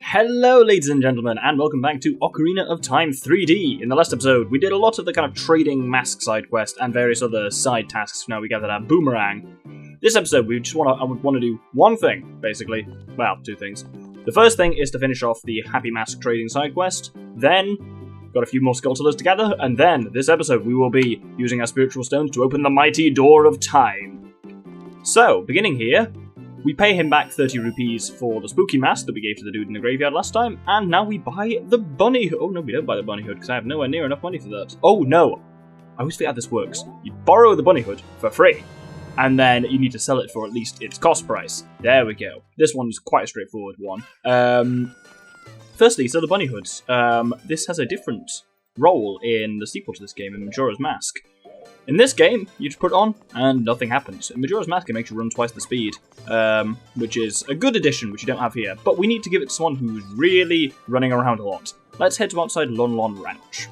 Hello ladies and gentlemen, and welcome back to Ocarina of Time 3D. In the last episode, we did a lot of the kind of trading mask side quest and various other side tasks. Now we gathered our boomerang. This episode, I would want to do one thing, basically. Well, two things. The first thing is to finish off the Happy Mask trading side quest, then got a few more skulltulas to gather, and then, this episode, we will be using our spiritual stones to open the mighty door of time. So, beginning here, we pay him back 30 rupees for the spooky mask that we gave to the dude in the graveyard last time, and now we buy the bunny hood. Oh no, we don't buy the bunny hood, because I have nowhere near enough money for that. Oh no! I always forget how this works. You borrow the bunny hood for free, and then you need to sell it for at least its cost price. There we go. This one's quite a straightforward one. Firstly, so the bunny hoods. This has a different role in the sequel to this game, in Majora's Mask. In this game, you just put it on, and nothing happens. In Majora's Mask, it makes you run twice the speed, which is a good addition, which you don't have here. But we need to give it to someone who's really running around a lot. Let's head to outside Lon Lon Ranch.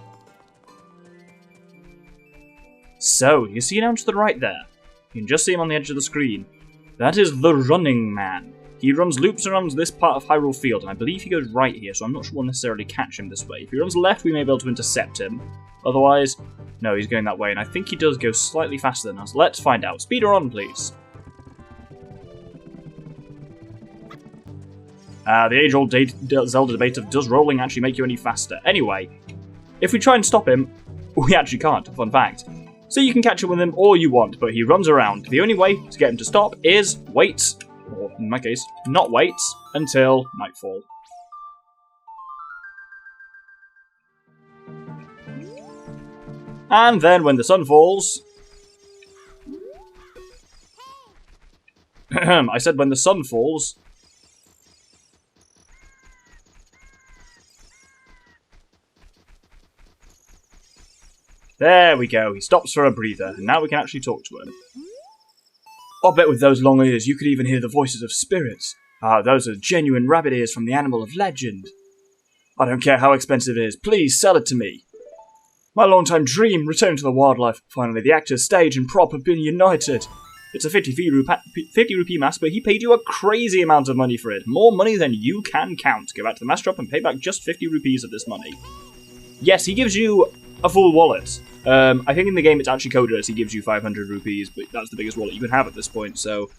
So, you see down to the right there? You can just see him on the edge of the screen. That is the Running Man. He runs loops around this part of Hyrule Field, and I believe he goes right here, so I'm not sure we'll necessarily catch him this way. If he runs left, we may be able to intercept him. Otherwise, no, he's going that way, and I think he does go slightly faster than us. Let's find out. Speeder on, please. The age-old Zelda debate of does rolling actually make you any faster? Anyway, if we try and stop him, we actually can't, fun fact. So you can catch up with him all you want, but he runs around. The only way to get him to stop is wait, or in my case, not wait, until nightfall. And then when the sun falls... I said when the sun falls... There we go, he stops for a breather, and now we can actually talk to him. I'll bet with those long ears you could even hear the voices of spirits. Ah, those are genuine rabbit ears from the animal of legend. I don't care how expensive it is, please sell it to me. My long-time dream, return to the wildlife. Finally, the actors, stage and prop have been united. It's a 50 rupee mask, but he paid you a crazy amount of money for it. More money than you can count. Go back to the mask shop and pay back just 50 rupees of this money. Yes, he gives you a full wallet. I think in the game it's actually coded as he gives you 500 rupees, but that's the biggest wallet you can have at this point, so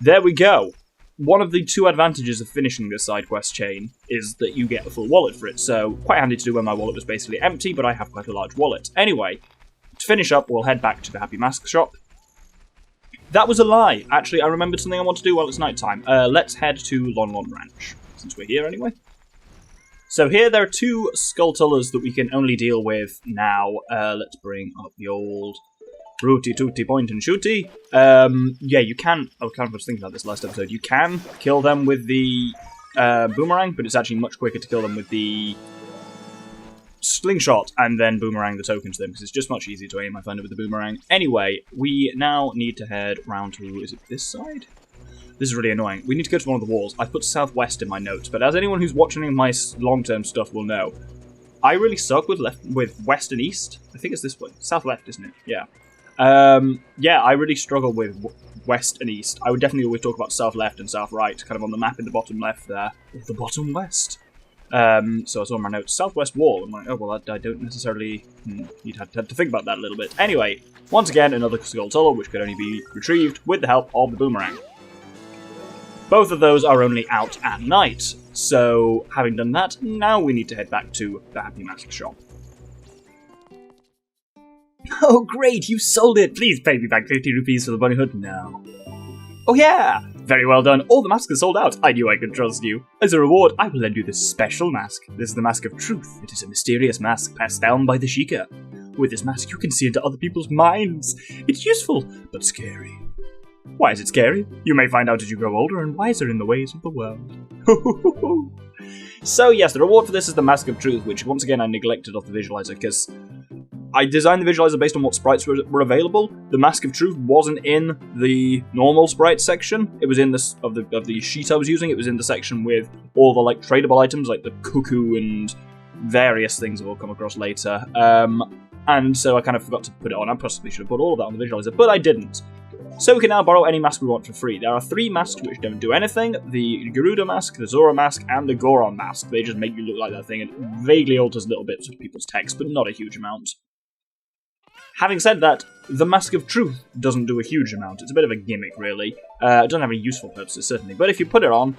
there we go. One of the two advantages of finishing this side quest chain is that you get a full wallet for it, so quite handy to do when my wallet was basically empty, but I have quite a large wallet. Anyway, to finish up, we'll head back to the Happy Mask shop. That was a lie. Actually, I remembered something I want to do while it's nighttime. Let's head to Lon Lon Ranch, since we're here anyway. So here there are two skulltulas that we can only deal with now. Let's bring up the old Rooty Tooty Point and Shooty. Yeah, you can... I kind of was thinking about this last episode. You can kill them with the boomerang, but it's actually much quicker to kill them with the slingshot and then boomerang the token to them, because it's just much easier to aim, I find it, with the boomerang. Anyway, we now need to head round to... Is it this side? This is really annoying. We need to go to one of the walls. I've put southwest in my notes, but as anyone who's watching my long-term stuff will know, I really suck with west and east. I think it's this way. South-left, isn't it? Yeah. Yeah, I really struggle with west and east. I would definitely always talk about south-left and south-right, kind of on the map in the bottom left there. Or the bottom west. So I saw in my notes, southwest wall. I'm like, oh, well, I don't necessarily... You'd have to think about that a little bit. Anyway, once again, another skulltula, which could only be retrieved with the help of the boomerang. Both of those are only out at night, so having done that, now we need to head back to the Happy Mask shop. Oh great, you sold it! Please pay me back 50 rupees for the bunny hood now. Oh yeah! Very well done, all the masks are sold out. I knew I could trust you. As a reward, I will lend you this special mask. This is the Mask of Truth. It is a mysterious mask passed down by the Sheikah. With this mask, you can see into other people's minds. It's useful, but scary. Why is it scary? You may find out as you grow older and wiser in the ways of the world. So yes, the reward for this is the Mask of Truth, which once again I neglected off the visualizer, because I designed the visualizer based on what sprites were available. The Mask of Truth wasn't in the normal sprites section. It was in this of the sheet I was using. It was in the section with all the like tradable items, like the cuckoo and various things that we'll come across later. And so I kind of forgot to put it on. I possibly should have put all of that on the visualizer, but I didn't. So we can now borrow any mask we want for free. There are 3 masks which don't do anything: the Garuda mask, the Zora mask, and the Goron mask. They just make you look like that thing. It vaguely alters little bits of people's text, but not a huge amount. Having said that, the Mask of Truth doesn't do a huge amount. It's a bit of a gimmick, really. It doesn't have any useful purposes, certainly. But if you put it on,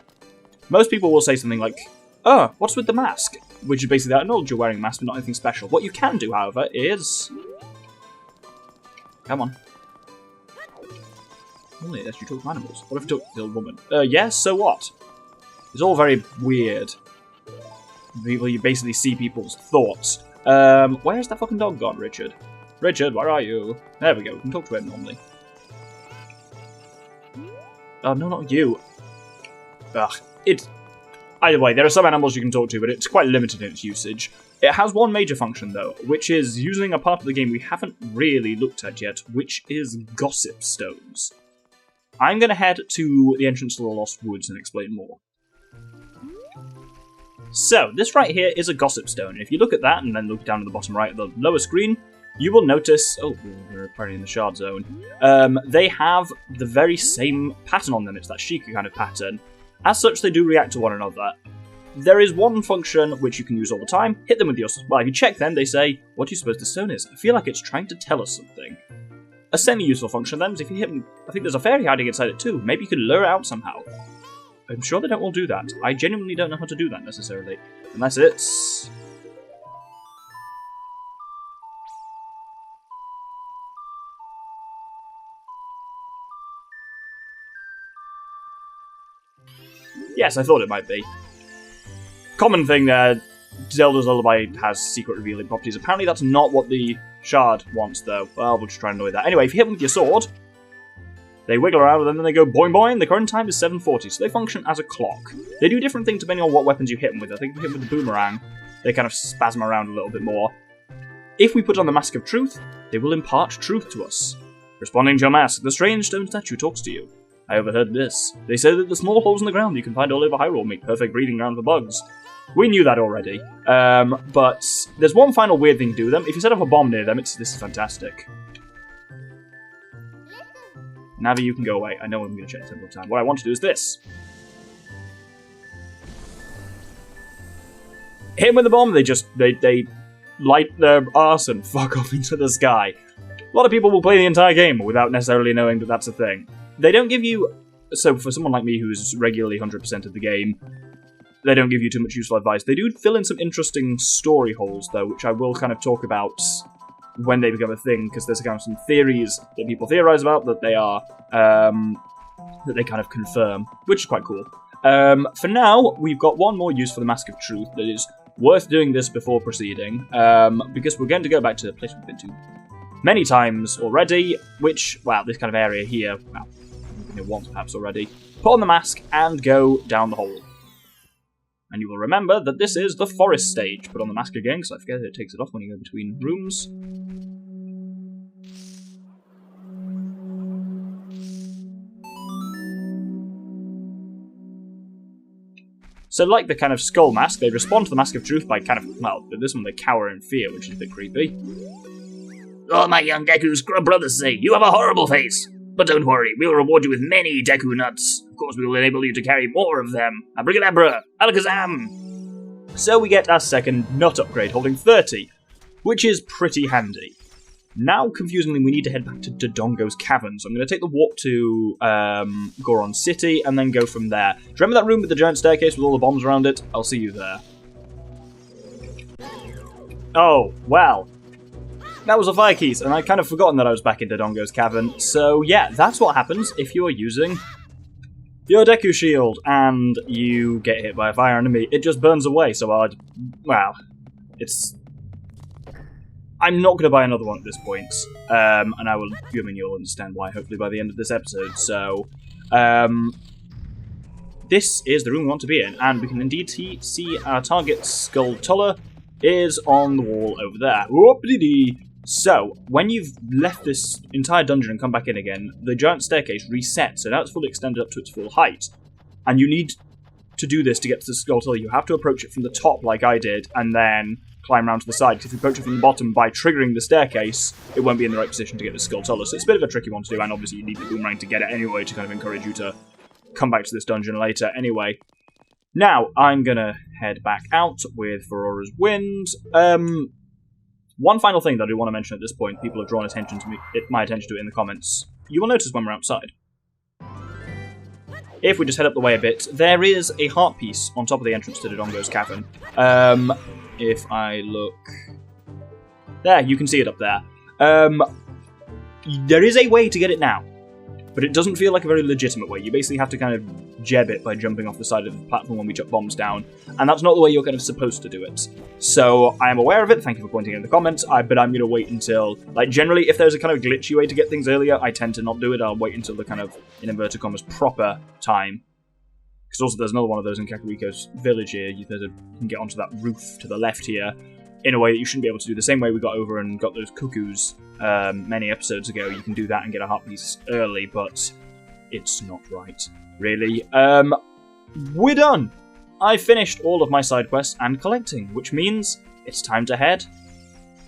most people will say something like, "Oh, what's with the mask?" Which is basically that acknowledge you're wearing a mask, but not anything special. What you can do, however, is... Come on. Only unless you talk to animals. What if you talk to the old woman? Yes, so what? It's all very weird. You basically see people's thoughts. Where's that fucking dog gone, Richard? Richard, where are you? There we go, we can talk to him normally. Oh, no, not you. Ugh, either way, there are some animals you can talk to, but it's quite limited in its usage. It has one major function, though, which is using a part of the game we haven't really looked at yet, which is gossip stones. I'm going to head to the entrance to the Lost Woods and explain more. So, this right here is a gossip stone. If you look at that and then look down at the bottom right of the lower screen, you will notice... Oh, we're apparently in the shard zone. They have the very same pattern on them. It's that Sheikah kind of pattern. As such, they do react to one another. There is one function which you can use all the time. Hit them with your... Well, if you check them, they say, "What do you suppose the stone is?" I feel like it's trying to tell us something. A semi-useful function, then, is if you hit them... I think there's a fairy hiding inside it, too. Maybe you could lure it out somehow. I'm sure they don't all do that. I genuinely don't know how to do that, necessarily. Unless it's... Yes, I thought it might be. Common thing there, Zelda's Lullaby has secret revealing properties. Apparently that's not what the shard wants, though. Well, we'll just try and annoy that. Anyway, if you hit them with your sword, they wiggle around and then they go boing boing. The current time is 7:40, so they function as a clock. They do different things depending on what weapons you hit them with. I think if you hit them with the boomerang, they kind of spasm around a little bit more. If we put on the Mask of Truth, they will impart truth to us. Responding to your mask, the strange stone statue talks to you. I overheard this. They say that the small holes in the ground you can find all over Hyrule make perfect breeding ground for bugs. We knew that already. But there's one final weird thing to do with them. If you set off a bomb near them, this is fantastic. Navi, you can go away. I know I'm going to check several times. What I want to do is this. Hit them with the bomb, they light their arse and fuck off into the sky. A lot of people will play the entire game without necessarily knowing that that's a thing. They don't give you... So for someone like me who's regularly 100% of the game, they don't give you too much useful advice. They do fill in some interesting story holes, though, which I will kind of talk about when they become a thing, because there's kind of some theories that people theorize about that they are... that they kind of confirm, which is quite cool. For now, we've got one more use for the Mask of Truth that is worth doing this before proceeding, because we're going to go back to the place we've been to many times already, which, well, this kind of area here, well, we've been here once perhaps already. Put on the mask and go down the hole. And you will remember that this is the forest stage. Put on the mask again, because I forget that it takes it off when you go between rooms. So like the kind of skull mask, they respond to the Mask of Truth by kind of, well, this one they cower in fear, which is a bit creepy. All my young Deku's brothers say, you have a horrible face. But don't worry, we'll reward you with many Deku nuts. Of course, we will enable you to carry more of them. Abracadabra! Alakazam! So we get our second nut upgrade, holding 30, which is pretty handy. Now, confusingly, we need to head back to Dodongo's Cavern, so I'm going to take the walk to Goron City, and then go from there. Do you remember that room with the giant staircase with all the bombs around it? I'll see you there. Oh, well. That was a fire keys, and I'd kind of forgotten that I was back in Dodongo's Cavern. So yeah, that's what happens if you're using your Deku Shield, and you get hit by a fire enemy. It just burns away, so I'm not going to buy another one at this point, and you'll understand why, hopefully, by the end of this episode. So, this is the room we want to be in, and we can indeed see our target, Skulltula, is on the wall over there. Whoop-de-dee! So, when you've left this entire dungeon and come back in again, the giant staircase resets, so now it's fully extended up to its full height. And you need to do this to get to the Skulltula. You have to approach it from the top like I did, and then climb around to the side, because if you approach it from the bottom by triggering the staircase, it won't be in the right position to get the Skulltula. So it's a bit of a tricky one to do, and obviously you need the boomerang to get it anyway to kind of encourage you to come back to this dungeon later anyway. Now, I'm going to head back out with Aurora's Wind. One final thing that I do want to mention at this point, people have drawn my attention to it in the comments. You will notice when we're outside. If we just head up the way a bit, there is a heart piece on top of the entrance to Dodongo's Cavern. If I look... There, you can see it up there. There is a way to get it now, but it doesn't feel like a very legitimate way. You basically have to kind of jeb it by jumping off the side of the platform when we chuck bombs down, and that's not the way you're kind of supposed to do it. So I am aware of it, thank you for pointing it in the comments, but I'm going to wait until... Like, generally, if there's a kind of glitchy way to get things earlier, I tend to not do it. I'll wait until the kind of, in inverted commas, proper time. Because also there's another one of those in Kakariko's village here. You can get onto that roof to the left here in a way that you shouldn't be able to do. The same way we got over and got those cuckoos many episodes ago. You can do that and get a heart piece early, but it's not right, really. We're done! I finished all of my side quests and collecting, which means it's time to head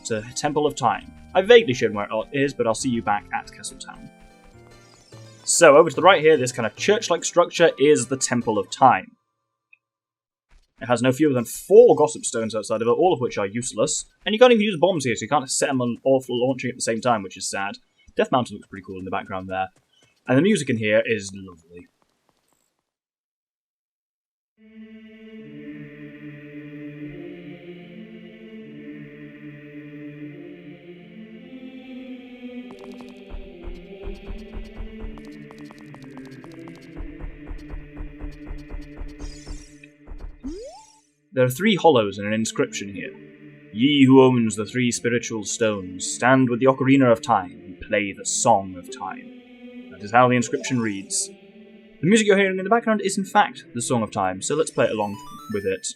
to Temple of Time. I vaguely showed where it is, but I'll see you back at Castletown. So, over to the right here, this kind of church-like structure is the Temple of Time. It has no fewer than 4 gossip stones outside of it, all of which are useless. And you can't even use bombs here, so you can't set them on all launching at the same time, which is sad. Death Mountain looks pretty cool in the background there. And the music in here is lovely. There are 3 hollows and an inscription here. Ye who owns the 3 spiritual stones, stand with the Ocarina of Time and play the Song of Time. That is how the inscription reads. The music you're hearing in the background is in fact the Song of Time, so let's play it along with it.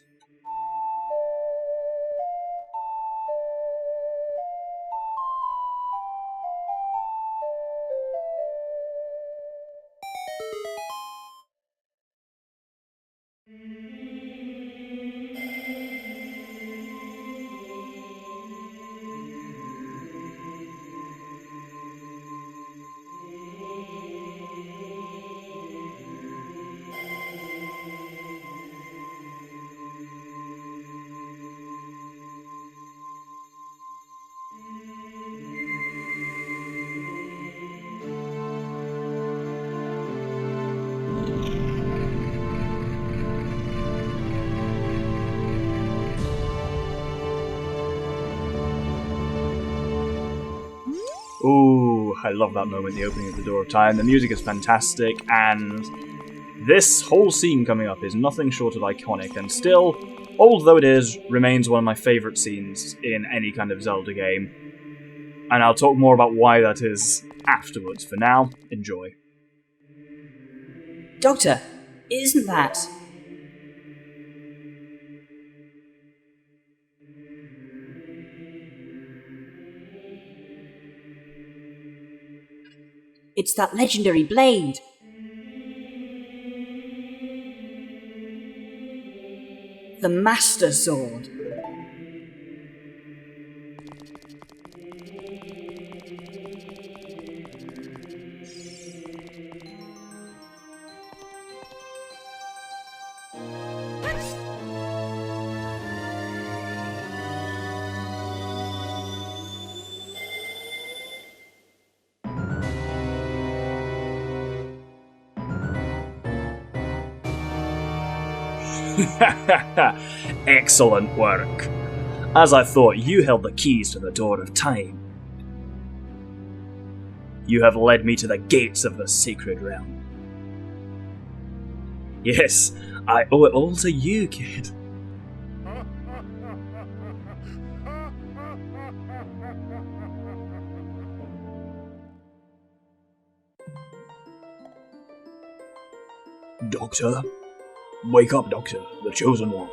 Ooh, I love that moment, the opening of the Door of Time. The music is fantastic, and this whole scene coming up is nothing short of iconic, and still, old though it is, remains one of my favourite scenes in any kind of Zelda game. And I'll talk more about why that is afterwards. For now, enjoy. Doctor, isn't that... It's that legendary blade. The Master Sword. Excellent work. As I thought, you held the keys to the Door of Time. You have led me to the gates of the sacred realm. Yes, I owe it all to you, kid. Doctor? Wake up, Doctor, the Chosen One.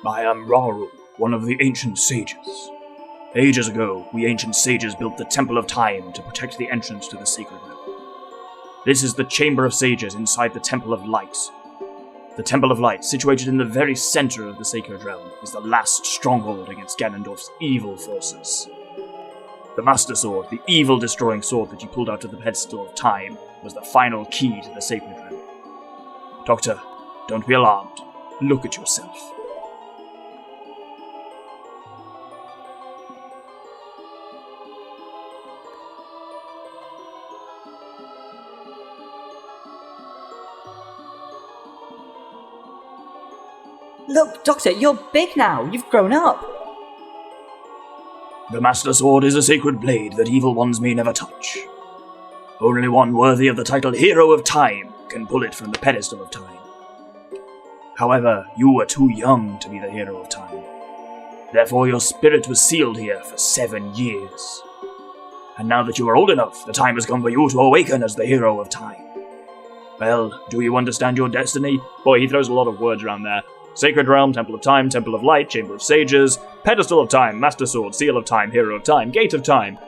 I am Rauru, one of the ancient sages. Ages ago, we ancient sages built the Temple of Time to protect the entrance to the sacred realm. This is the Chamber of Sages inside the Temple of Light. The Temple of Light, situated in the very center of the sacred realm, is the last stronghold against Ganondorf's evil forces. The Master Sword, the evil-destroying sword that you pulled out of the pedestal of time, was the final key to the sacred realm. Doctor, don't be alarmed. Look at yourself. Look, Doctor, you're big now. You've grown up. The Master Sword is a sacred blade that evil ones may never touch. Only one worthy of the title Hero of Time can pull it from the pedestal of time. However, you were too young to be the Hero of Time. Therefore, your spirit was sealed here for 7 years. And now that you are old enough, the time has come for you to awaken as the Hero of Time. Well, do you understand your destiny? Boy, he throws a lot of words around there. Sacred Realm, Temple of Time, Temple of Light, Chamber of Sages, Pedestal of Time, Master Sword, Seal of Time, Hero of Time, Gate of Time.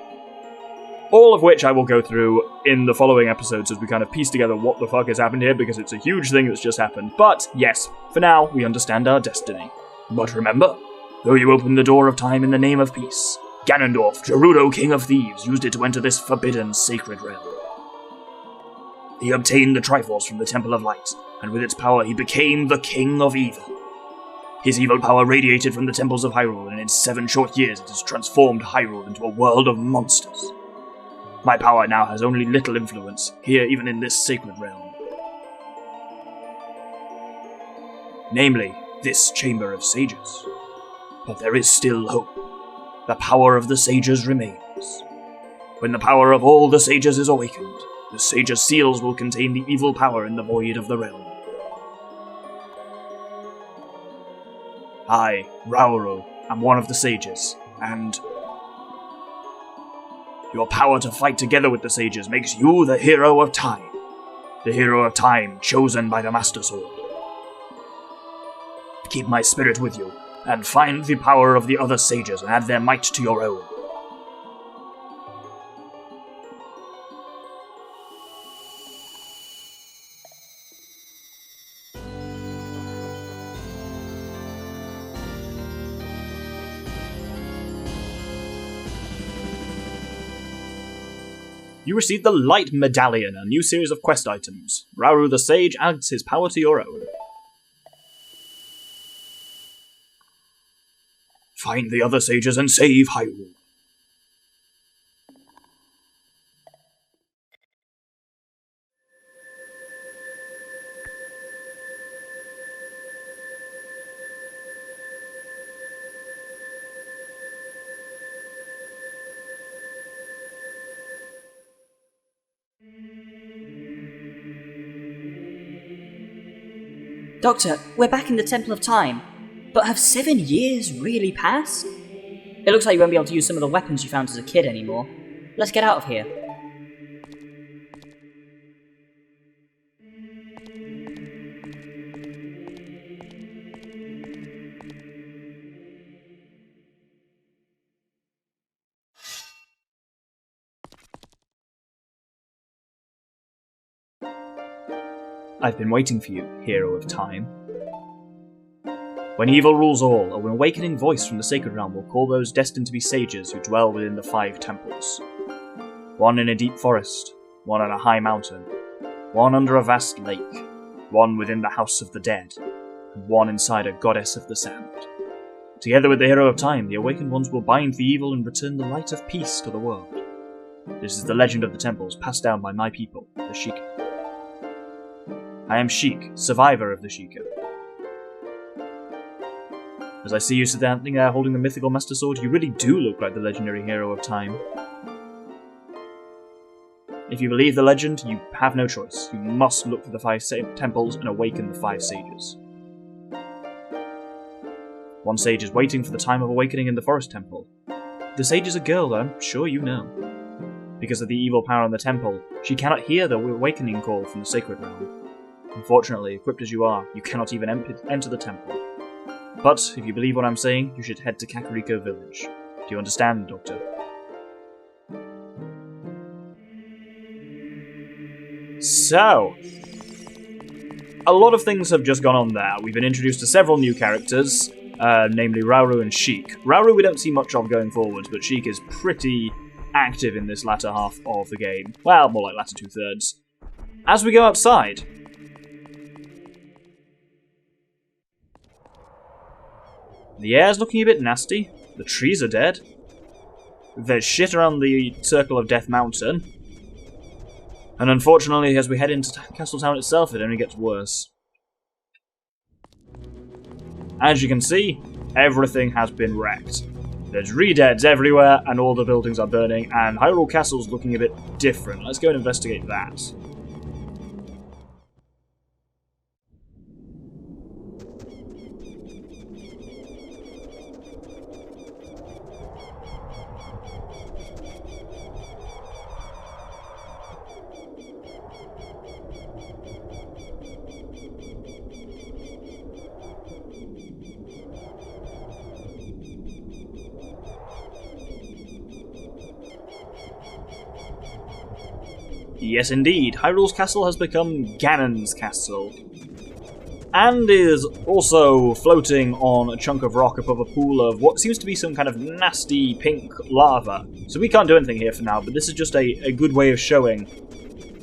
All of which I will go through in the following episodes as we kind of piece together what the fuck has happened here, because it's a huge thing that's just happened. But, yes, for now, we understand our destiny. But remember, though you opened the door of time in the name of peace, Ganondorf, Gerudo, King of Thieves, used it to enter this forbidden sacred realm. He obtained the Triforce from the Temple of Light, and with its power he became the King of Evil. His evil power radiated from the temples of Hyrule, and in 7 short years it has transformed Hyrule into a world of monsters. My power now has only little influence, here even in this sacred realm. Namely, this Chamber of Sages. But there is still hope. The power of the sages remains. When the power of all the sages is awakened, the sages' seals will contain the evil power in the void of the realm. I, Rauru, am one of the sages, and your power to fight together with the sages makes you the Hero of Time. The Hero of Time chosen by the Master Sword. Keep my spirit with you, and find the power of the other sages and add their might to your own. You receive the Light Medallion, a new series of quest items. Rauru the Sage adds his power to your own. Find the other sages and save Hyrule. Doctor, we're back in the Temple of Time. But have 7 years really passed? It looks like you won't be able to use some of the weapons you found as a kid anymore. Let's get out of here. I've been waiting for you, Hero of Time. When evil rules all, an awakening voice from the Sacred Realm will call those destined to be sages who dwell within the 5 temples. One in a deep forest, one on a high mountain, one under a vast lake, one within the House of the Dead, and one inside a goddess of the sand. Together with the Hero of Time, the awakened ones will bind the evil and return the light of peace to the world. This is the legend of the temples passed down by my people, the Sheikah. I am Sheik, survivor of the Sheikah. As I see you standing there holding the mythical Master Sword, you really do look like the legendary Hero of Time. If you believe the legend, you have no choice. You must look for the 5 temples and awaken the 5 sages. One sage is waiting for the time of awakening in the Forest Temple. The sage is a girl, I'm sure you know. Because of the evil power in the temple, she cannot hear the awakening call from the Sacred Realm. Unfortunately, equipped as you are, you cannot even enter the temple. But if you believe what I'm saying, you should head to Kakariko Village. Do you understand, Doctor? So, a lot of things have just gone on there. We've been introduced to several new characters, namely Rauru and Sheik. Rauru we don't see much of going forwards, but Sheik is pretty active in this latter half of the game. Well, more like latter two-thirds. As we go outside, the air's looking a bit nasty. The trees are dead. There's shit around the circle of Death Mountain. And unfortunately, as we head into Castletown itself, it only gets worse. As you can see, everything has been wrecked. There's re-deads everywhere, and all the buildings are burning, and Hyrule Castle's looking a bit different. Let's go and investigate that. Yes, indeed. Hyrule's castle has become Ganon's castle, and is also floating on a chunk of rock above a pool of what seems to be some kind of nasty pink lava. So we can't do anything here for now, but this is just a good way of showing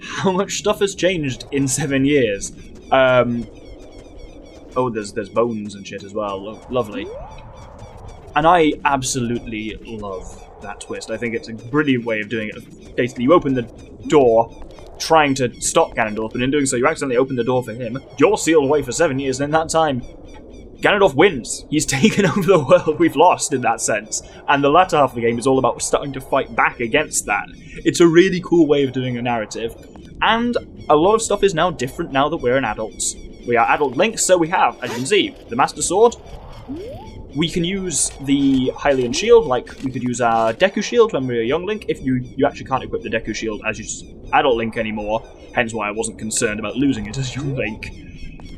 how much stuff has changed in 7 years. Oh, there's bones and shit as well. Lovely. And I absolutely love that twist. I think it's a brilliant way of doing it. Basically, you open the door trying to stop Ganondorf, but in doing so you accidentally open the door for him. You're sealed away for 7 years, and in that time, Ganondorf wins. He's taken over the world we've lost in that sense. And the latter half of the game is all about starting to fight back against that. It's a really cool way of doing a narrative. And a lot of stuff is now different now that we're an adults. We are adult Link, so we have, as you can see, the Master Sword. We can use the Hylian Shield, like we could use our Deku Shield when we were young Link. If you actually can't equip the Deku Shield as you adult Link anymore, hence why I wasn't concerned about losing it as young Link.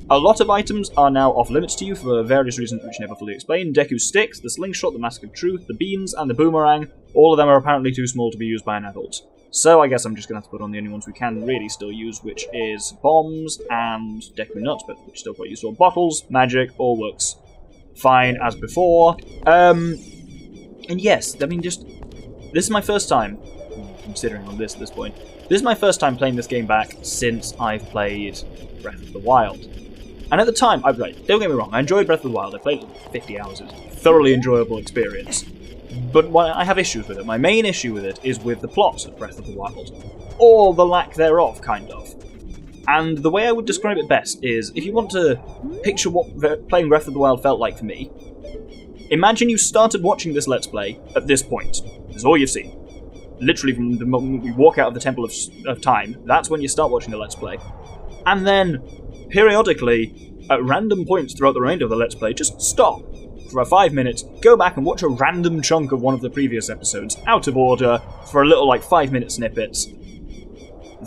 A lot of items are now off limits to you for various reasons which never fully explained. Deku Sticks, the Slingshot, the Mask of Truth, the Beams, and the Boomerang, all of them are apparently too small to be used by an adult. So I guess I'm just going to have to put on the only ones we can really still use, which is Bombs and Deku Nuts, but which still quite useful. Bottles, Magic, all works fine as before. And yes, I mean, this is my first time, considering on this at this point, this is my first time playing this game back since I've played Breath of the Wild. And at the time, don't get me wrong, I enjoyed Breath of the Wild. I played it for 50 hours. It was a thoroughly enjoyable experience. But I have issues with it. My main issue with it is with the plot of Breath of the Wild. Or the lack thereof, kind of. And the way I would describe it best is, if you want to picture what playing Breath of the Wild felt like for me, imagine you started watching this Let's Play at this point. That's all you've seen. Literally from the moment we walk out of the Temple of Time, that's when you start watching the Let's Play. And then, periodically, at random points throughout the remainder of the Let's Play, just stop for 5 minutes, go back and watch a random chunk of one of the previous episodes, out of order, for a little 5-minute snippets.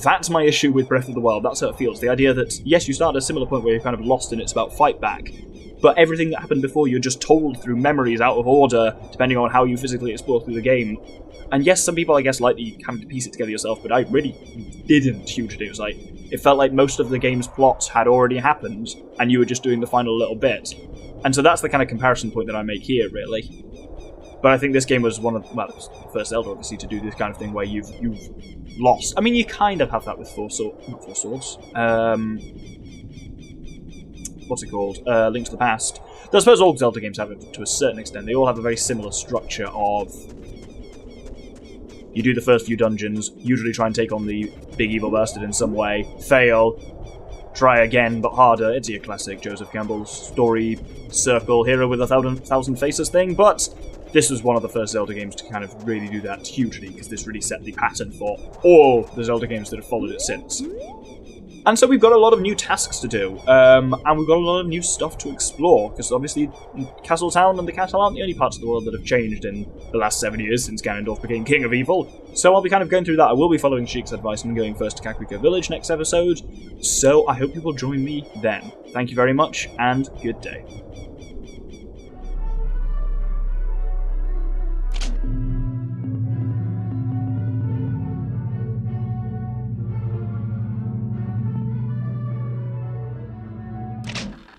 That's my issue with Breath of the Wild. That's how it feels. The idea that, yes, you start at a similar point where you're kind of lost and it's about fight back, but everything that happened before you're just told through memories out of order, depending on how you physically explore through the game. And yes, some people, I guess, like having to piece it together yourself, but I really didn't hugely. It was it felt like most of the game's plots had already happened, and you were just doing the final little bit. And so that's the kind of comparison point that I make here, really. But I think this game was it was the first Zelda, obviously, to do this kind of thing where you've lost. I mean, you kind of have that with not Four Swords. What's it called? Link to the Past. Though I suppose all Zelda games have it to a certain extent. They all have a very similar structure of, you do the first few dungeons, usually try and take on the big evil bastard in some way, fail, try again but harder. It's your classic Joseph Campbell's story circle, hero with a thousand faces thing, but this was one of the first Zelda games to kind of really do that hugely, because this really set the pattern for all the Zelda games that have followed it since. And so we've got a lot of new tasks to do, and we've got a lot of new stuff to explore, because obviously Castletown and the castle aren't the only parts of the world that have changed in the last 7 years since Ganondorf became King of Evil. So I'll be kind of going through that. I will be following Sheik's advice and going first to Kakariko Village next episode, so I hope you will join me then. Thank you very much, and good day.